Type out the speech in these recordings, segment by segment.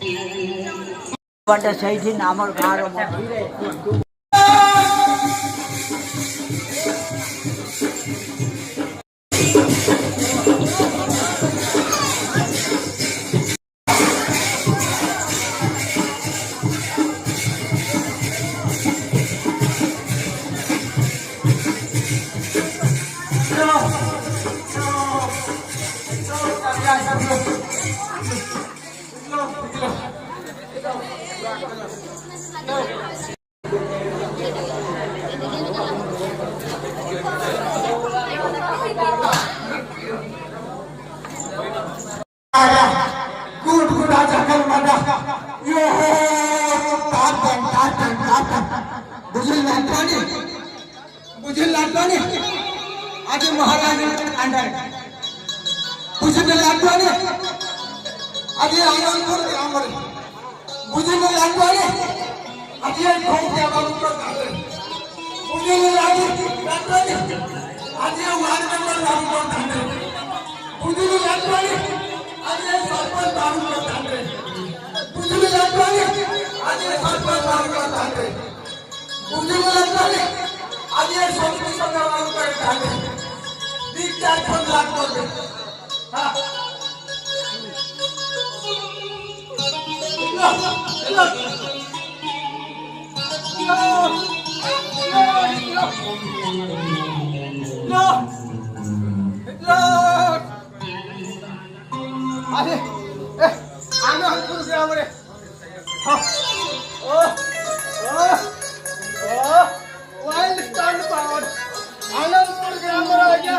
बड़ा सही थी नामर खारो आज महाराज अंडर बुझने लागवाने आज आनंदपुर ग्रामर बुझने लागवाने आज ठोक के बाबू को बुझने लागवाने आज वार्ड मेंबर बाबू को बुझने लागवाने आज सरपंच बाबू को बुझने लागवाने आज सरपंच बाबू को बुझने लागवाने आज समिति सदस्य बाबू को चार फोन लाख बोल दे हाँ लो लो लो अरे आना हम पुरुष ग्रामरे हाँ ओ वाइल्ड स्टैंड पावर आनंदपुर ग्रामर आ गया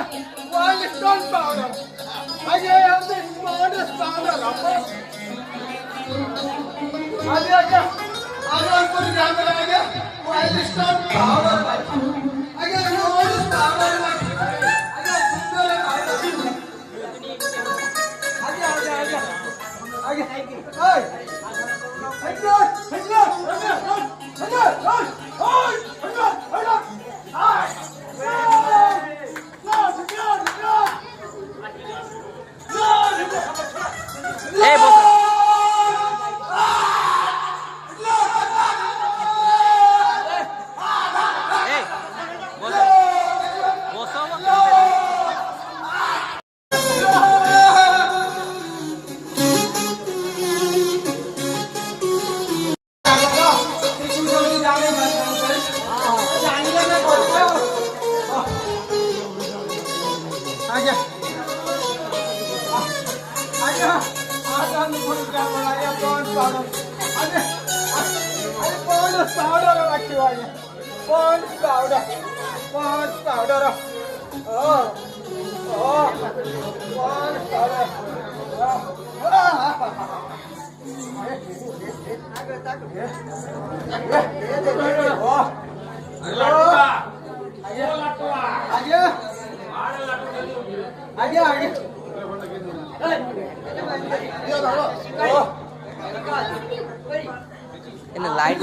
वाइल्ड स्टोन पाउडर आगे हमने स्मार्टेस्ट पाउडर आगे आगे आनंदपुर ग्रामर आ गया वाइल्ड स्टोन पाउडर आगे स्मार्टेस्ट पाउडर आगे सुंदर आगे आगे आगे आगे ओए हेलो हेलो हेलो हेलो ओए hello hello hi Hey, boss. Hey, boss. Boss, in the light.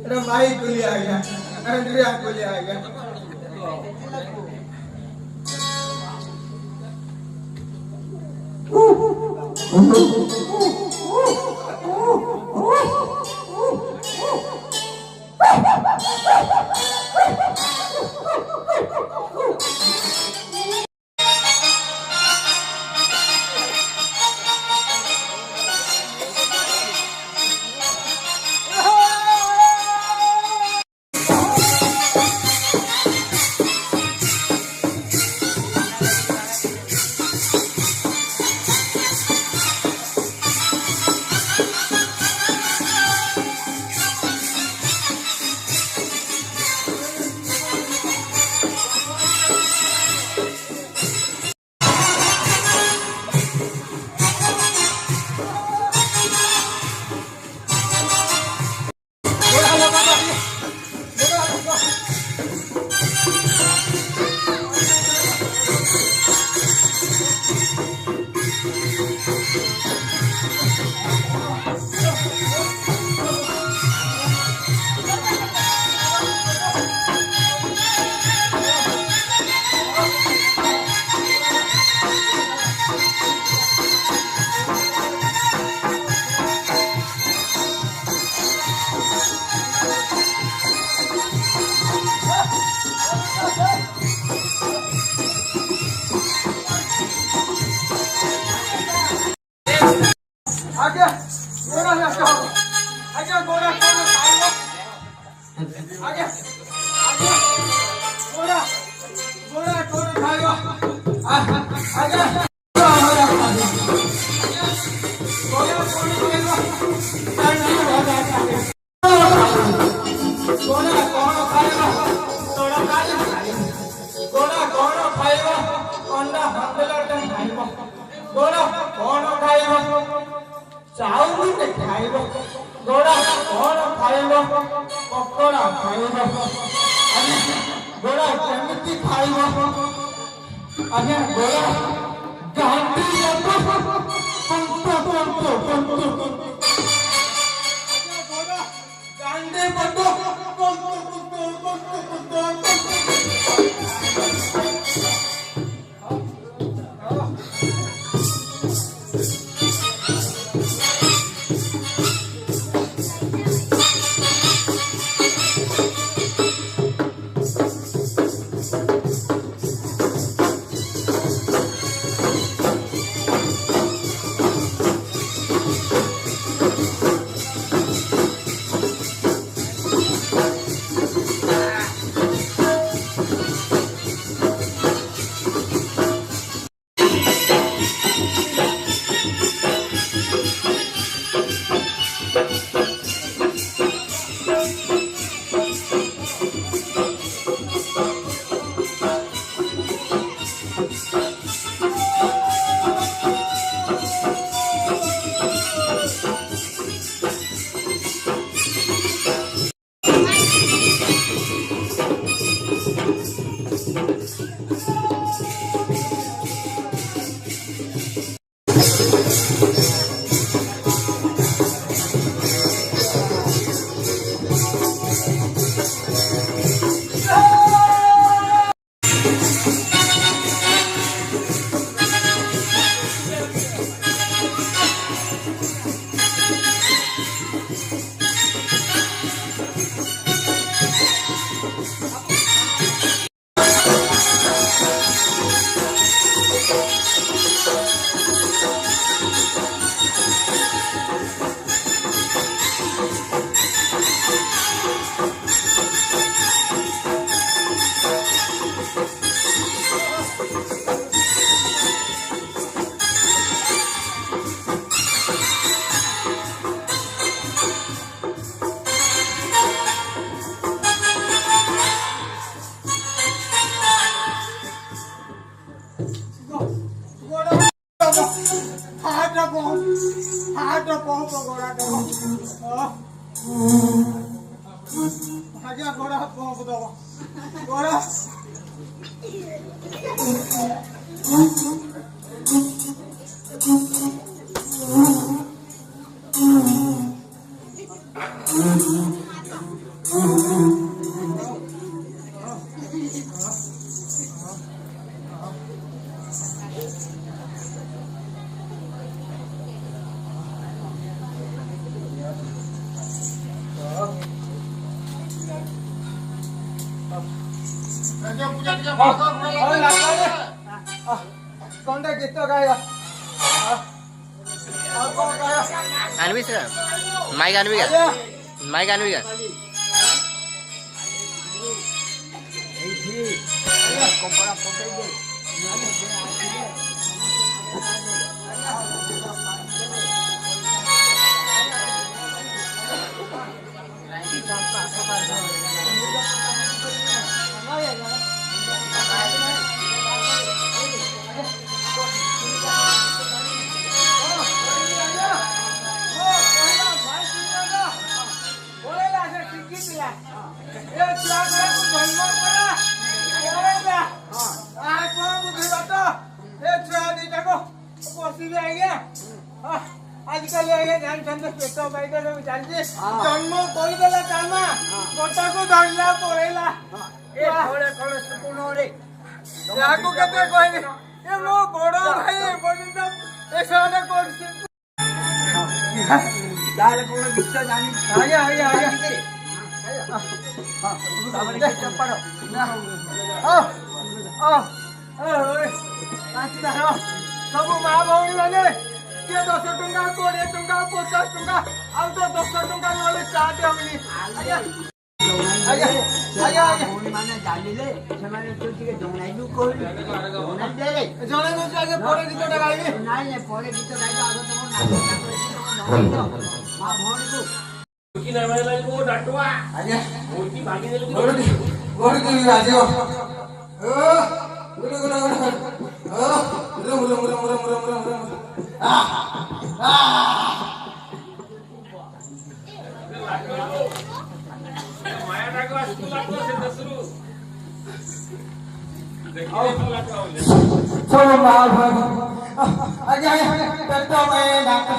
अरे भाई कुली आ गया, एंड्रिया कुली आ गया। आगे गोरा लगा, आगे गोरा कौन खाएगा? आगे आगे गोरा गोरा कौन खाएगा? आगे गोरा कौन खाएगा? गोरा कौन खाएगा? थोड़ा खाएगा। गोरा कौन खाएगा? अंडा हंडलर खाएगा। गोरा कौन खाएगा? चाउल के खाएगा। गोरा कौन खाएगा? पकोड़ा खाएगा। गोरा केमिति खाएगा? आगे गोरा गांधी गोरा गांधी बंदो Aja goda mau betul. Goda. कौन गीत गाएगा आनबी सर माइक आनबी का माइक आनबी का आजकल पेट बैठ चलती जन्म करदेला कामा गोटा को धरला पड़ेला कहबी ए मो बड़ भाई पर्यंत एसने गीत जानी आगे आगे आगे सब माँ भौणी मैंने किए 10 टंका 20 टंका 50 टंका आउ तो 10 टंका नले चाट हमनी आगे आगे आगे माने जानिले सेमाने तो टिके जणाइलु कोइ जणाइ दे जणे नो आगे परे गीतटा गाइबे नाइ ने परे गीत गाइबा आगो तम नाच मा भौणी को की नाम है वो डाटवा आगे मूर्ति भागी देलु गोड़ की राजो ओ गुरु गुरु गुरु ओ मुरु मुरु मुरु मुरु मुरु मुरु माया डाको असतु लागतो से दसरू चलो मार आगे आगे पेटो में नाक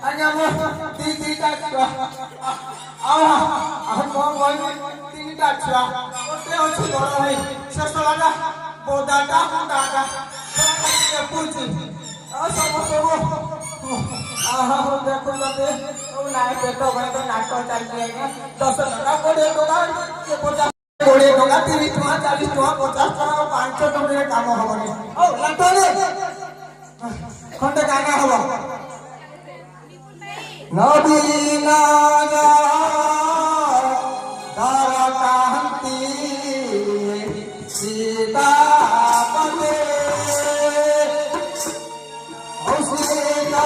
आगे मो ती टाका हम ती टाका ओते अछि बड़ भाई ससलागा बोदाटा दादा ये पूछ समस्त देखो जब नाय पेटो में तो नाक चलती है 10 टका 20 टका ये 50 20 टका 30 टका 40 टका 50 टका 500 टका काम हबनी ओ लटोले खंड गाना हबो नदी नागा तारा कांति सीता पते औसीता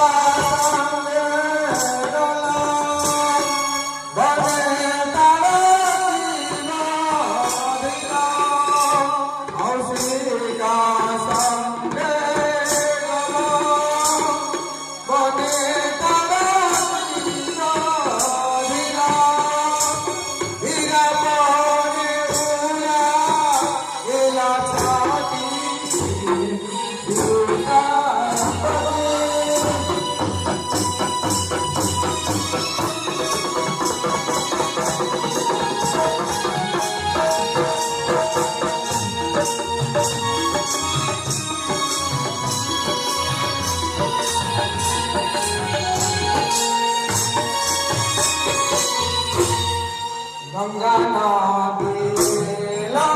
गंगा नाबेला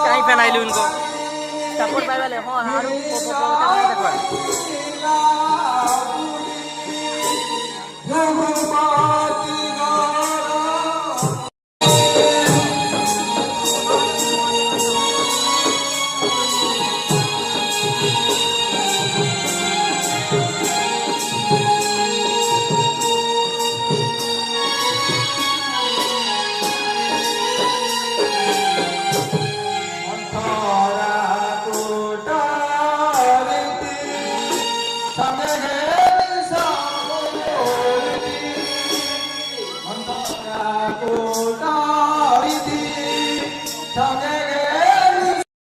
कहीं पहनाइलु उनको सपोर्ट पाए वाले हो हारू को